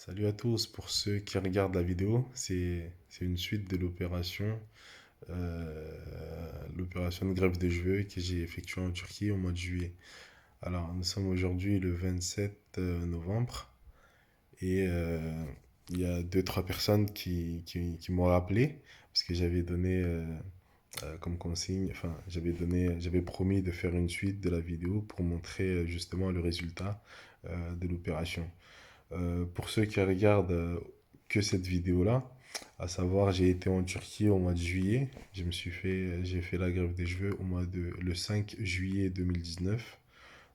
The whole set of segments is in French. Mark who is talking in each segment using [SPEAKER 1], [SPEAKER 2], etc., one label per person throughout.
[SPEAKER 1] Salut à tous, pour ceux qui regardent la vidéo, c'est une suite de l'opération de greffe de cheveux que j'ai effectuée en Turquie au mois de juillet. Alors, nous sommes aujourd'hui le 27 novembre et il y a deux, trois personnes qui m'ont rappelé parce que j'avais donné comme consigne, enfin, j'avais promis de faire une suite de la vidéo pour montrer justement le résultat de l'opération. Pour ceux qui regardent que cette vidéo-là, à savoir, j'ai été en Turquie au mois de juillet. J'ai fait la greffe des cheveux le 5 juillet 2019.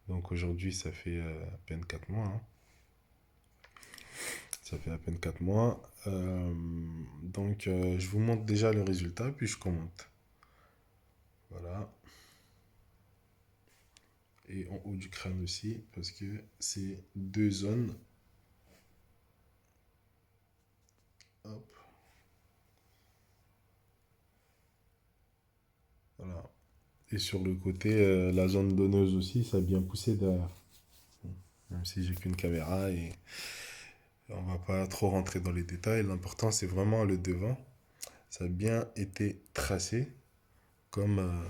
[SPEAKER 1] Donc aujourd'hui, ça fait à peine 4 mois, hein. Ça fait à peine 4 mois. Je vous montre déjà le résultat, puis je commente. Voilà. Et en haut du crâne aussi, parce que c'est deux zones. Hop, voilà. Et sur le côté, la zone donneuse aussi, ça a bien poussé derrière. Même si j'ai qu'une caméra et on va pas trop rentrer dans les détails. L'important, c'est vraiment le devant. Ça a bien été tracé comme,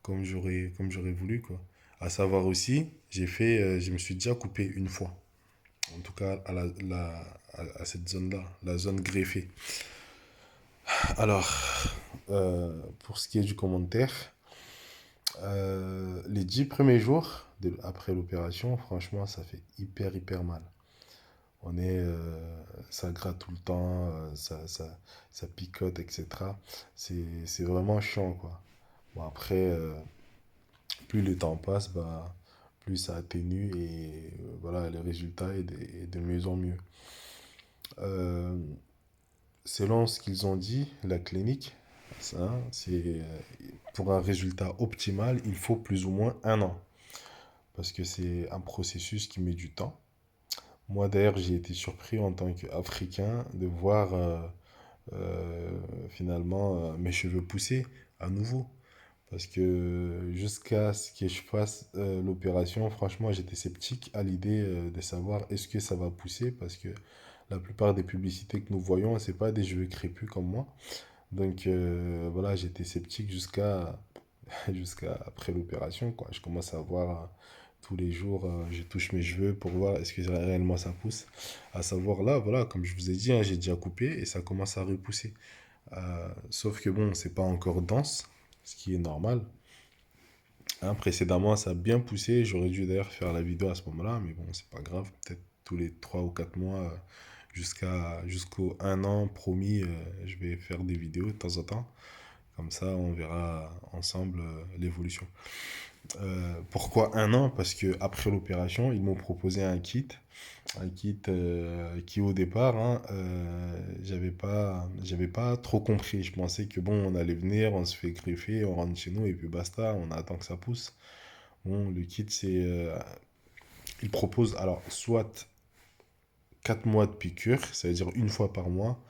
[SPEAKER 1] comme j'aurais voulu, quoi. À savoir aussi, je me suis déjà coupé une fois. En tout cas, à cette zone-là, la zone greffée. Alors, pour ce qui est du commentaire, les 10 premiers jours après l'opération, franchement, ça fait hyper mal. On est, ça gratte tout le temps, ça picote, etc. C'est vraiment chiant, quoi. Bon, après, plus le temps passe, bah, plus ça atténue et voilà, le résultat est de mieux en mieux. Euh, Selon ce qu'ils ont dit, la clinique, ça, pour un résultat optimal, il faut plus ou moins un an. Parce que c'est un processus qui met du temps. Moi, d'ailleurs, j'ai été surpris en tant qu'Africain de voir finalement mes cheveux pousser à nouveau. Parce que jusqu'à ce que je fasse l'opération, franchement, j'étais sceptique à l'idée de savoir est-ce que ça va pousser. Parce que la plupart des publicités que nous voyons, c'est pas des cheveux crépus comme moi. Voilà, j'étais sceptique jusqu'à après l'opération, quoi. Je commence à voir tous les jours, je touche mes cheveux pour voir est-ce que réellement ça pousse. À savoir là, voilà, comme je vous ai dit, hein, j'ai déjà coupé et ça commence à repousser. Sauf que bon, c'est pas encore dense, ce qui est normal. Hein, précédemment, ça a bien poussé. J'aurais dû d'ailleurs faire la vidéo à ce moment-là, mais bon, c'est pas grave. Peut-être tous les 3 ou 4 mois, jusqu'au un an promis, je vais faire des vidéos de temps en temps. Comme ça, on verra ensemble l'évolution. Pourquoi un an? Parce que après l'opération, ils m'ont proposé un kit qui au départ, hein, j'avais pas trop compris. Je pensais que bon, on allait venir, on se fait greffer, on rentre chez nous et puis basta, on attend que ça pousse. Bon, le kit, il propose alors soit 4 mois de piqûre, c'est-à-dire une fois par mois,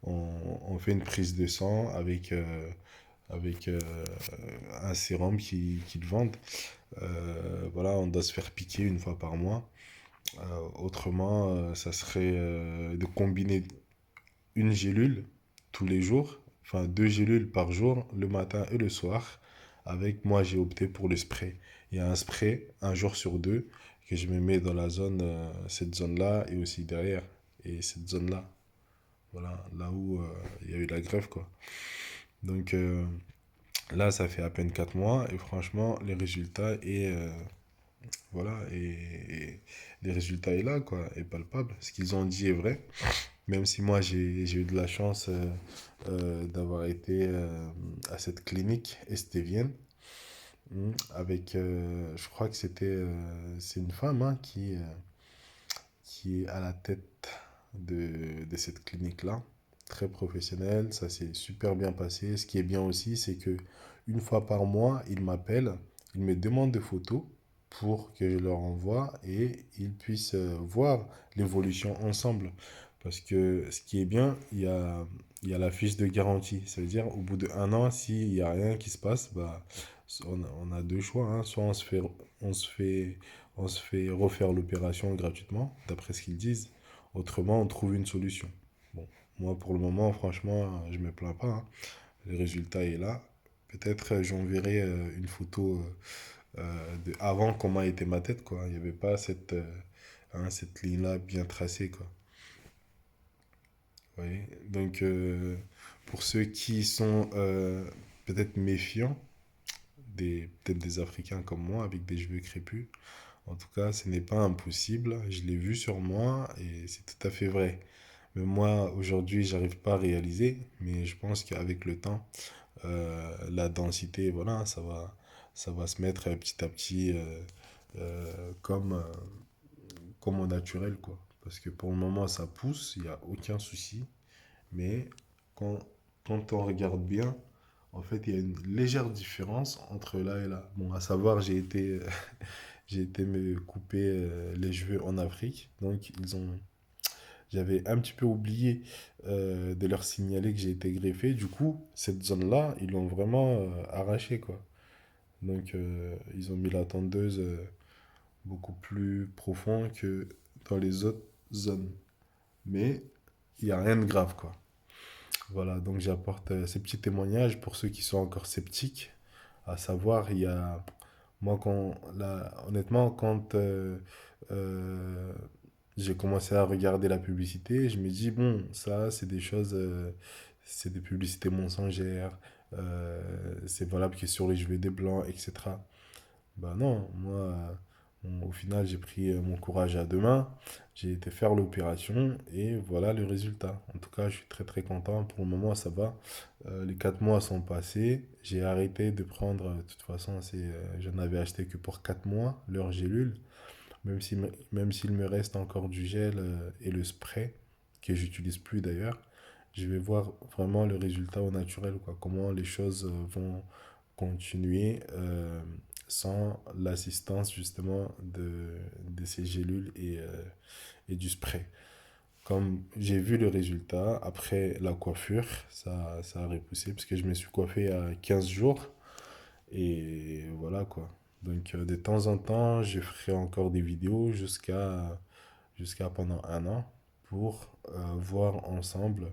[SPEAKER 1] on fait une prise de sang avec un sérum qu'ils vendent. Voilà, on doit se faire piquer une fois par mois. Autrement, ça serait de combiner une gélule tous les jours, enfin deux gélules par jour, le matin et le soir. Avec moi, j'ai opté pour le spray. Il y a un spray un jour sur deux que je me mets dans la zone, cette zone-là et aussi derrière. Et cette zone-là, voilà, là où il y a eu la greffe, quoi. Donc là, ça fait à peine 4 mois et franchement, voilà, et les résultats est là, quoi, est palpable. Ce qu'ils ont dit est vrai. Même si moi, j'ai eu de la chance d'avoir été à cette clinique estévienne, avec, je crois que c'est une femme hein, qui est à la tête de cette clinique-là. Très professionnelle, ça s'est super bien passé. Ce qui est bien aussi, c'est que une fois par mois, ils m'appellent, ils me demandent des photos pour que je leur envoie et ils puissent voir l'évolution ensemble. Parce que ce qui est bien, il y a la fiche de garantie. Ça veut dire, au bout d'un an, s'il n'y a rien qui se passe, bah, on a deux choix, hein. Soit on se fait refaire l'opération gratuitement, d'après ce qu'ils disent. Autrement, on trouve une solution. Bon, moi pour le moment, franchement, je me plains pas, hein. Le résultat est là. Peut-être j'enverrai une photo de avant comment était ma tête, quoi. Il n'y avait pas cette ligne-là bien tracée, quoi. Vous voyez. Donc, pour ceux qui sont peut-être méfiants, peut-être des Africains comme moi, avec des cheveux crépus, en tout cas, ce n'est pas impossible. Je l'ai vu sur moi et c'est tout à fait vrai. Mais moi, aujourd'hui, j'arrive pas à réaliser, mais je pense qu'avec le temps, la densité, voilà, ça va se mettre petit à petit comme, comme au naturel, quoi. Parce que pour le moment, ça pousse, il n'y a aucun souci. Mais quand, quand on regarde bien, en fait, il y a une légère différence entre là et là. Bon, à savoir, j'ai été me couper les cheveux en Afrique. Donc, j'avais un petit peu oublié de leur signaler que j'ai été greffé. Du coup, cette zone-là, ils l'ont vraiment arraché, quoi. Donc, ils ont mis la tondeuse beaucoup plus profond que dans les autres zones. Mais il n'y a rien de grave, quoi. Voilà, donc j'apporte ces petits témoignages pour ceux qui sont encore sceptiques. À savoir, il y a... Moi, honnêtement, quand euh, j'ai commencé à regarder la publicité, je me dis, bon, ça, c'est des choses, c'est des publicités mensongères, c'est valable que sur les cheveux des blancs, etc. Bah non, moi, au final, j'ai pris mon courage à deux mains, j'ai été faire l'opération et voilà le résultat. En tout cas, je suis très très content. Pour le moment, ça va. Les 4 mois sont passés. J'ai arrêté de prendre, de toute façon, j'en avais acheté que pour 4 mois, leur gélule. Même s'il me reste encore du gel et le spray, que j'utilise plus d'ailleurs, je vais voir vraiment le résultat au naturel, quoi. Comment les choses vont continuer sans l'assistance justement de ces gélules et du spray. Comme j'ai vu le résultat, après la coiffure, ça a repoussé, parce que je me suis coiffé à 15 jours. Et voilà quoi. Donc de temps en temps, je ferai encore des vidéos jusqu'à pendant un an pour voir ensemble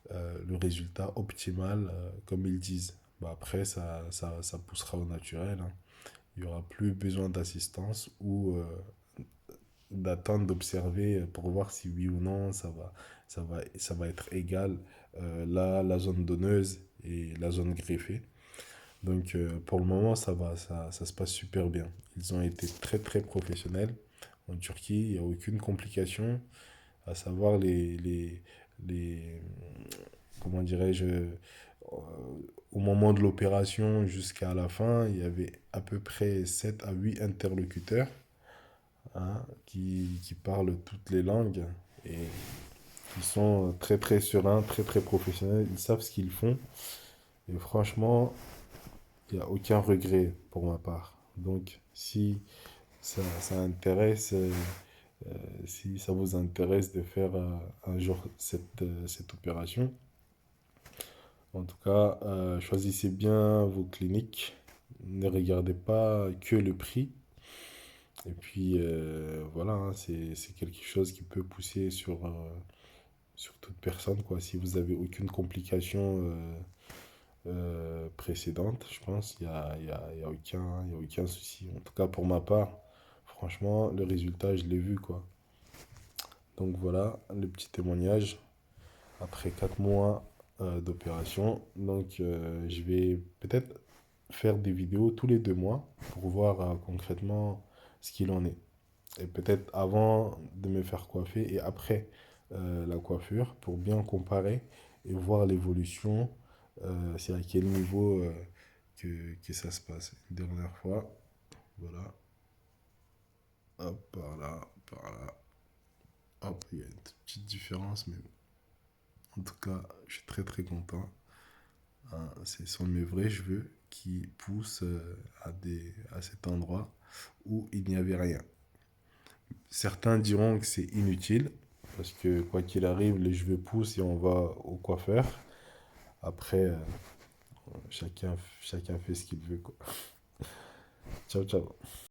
[SPEAKER 1] le résultat optimal, comme ils disent. Bah, après, ça poussera au naturel, hein. Il n'y aura plus besoin d'assistance ou d'attendre, d'observer pour voir si oui ou non ça va être égal là, la zone donneuse et la zone greffée. Donc pour le moment, ça va, ça se passe super bien. Ils ont été très très professionnels. En Turquie, il n'y a aucune complication, à savoir les comment dirais-je, au moment de l'opération jusqu'à la fin, il y avait à peu près 7 à 8 interlocuteurs, hein, qui parlent toutes les langues et qui sont très très sereins, très très professionnels. Ils savent ce qu'ils font. Et franchement, il n'y a aucun regret pour ma part. Donc, si ça intéresse, si ça vous intéresse de faire un jour cette opération, en tout cas, choisissez bien vos cliniques. Ne regardez pas que le prix. Et puis, voilà, hein, c'est quelque chose qui peut pousser sur toute personne, quoi. Si vous avez aucune complication précédente, je pense. Il y a il y a aucun souci. En tout cas, pour ma part, franchement, le résultat, je l'ai vu, quoi. Donc voilà, le petit témoignage après 4 mois d'opération. Donc, je vais peut-être faire des vidéos tous les 2 mois pour voir concrètement ce qu'il en est. Et peut-être avant de me faire coiffer et après la coiffure pour bien comparer et voir l'évolution, c'est à quel niveau que ça se passe. Une dernière fois, voilà, hop, par là, hop, il y a une petite différence, mais en tout cas, je suis très très content, hein. Ce sont mes vrais cheveux qui poussent à cet endroit où il n'y avait rien. Certains diront que c'est inutile, parce que quoi qu'il arrive, les cheveux poussent et on va au coiffeur. Après, chacun fait ce qu'il veut, quoi. Ciao, ciao.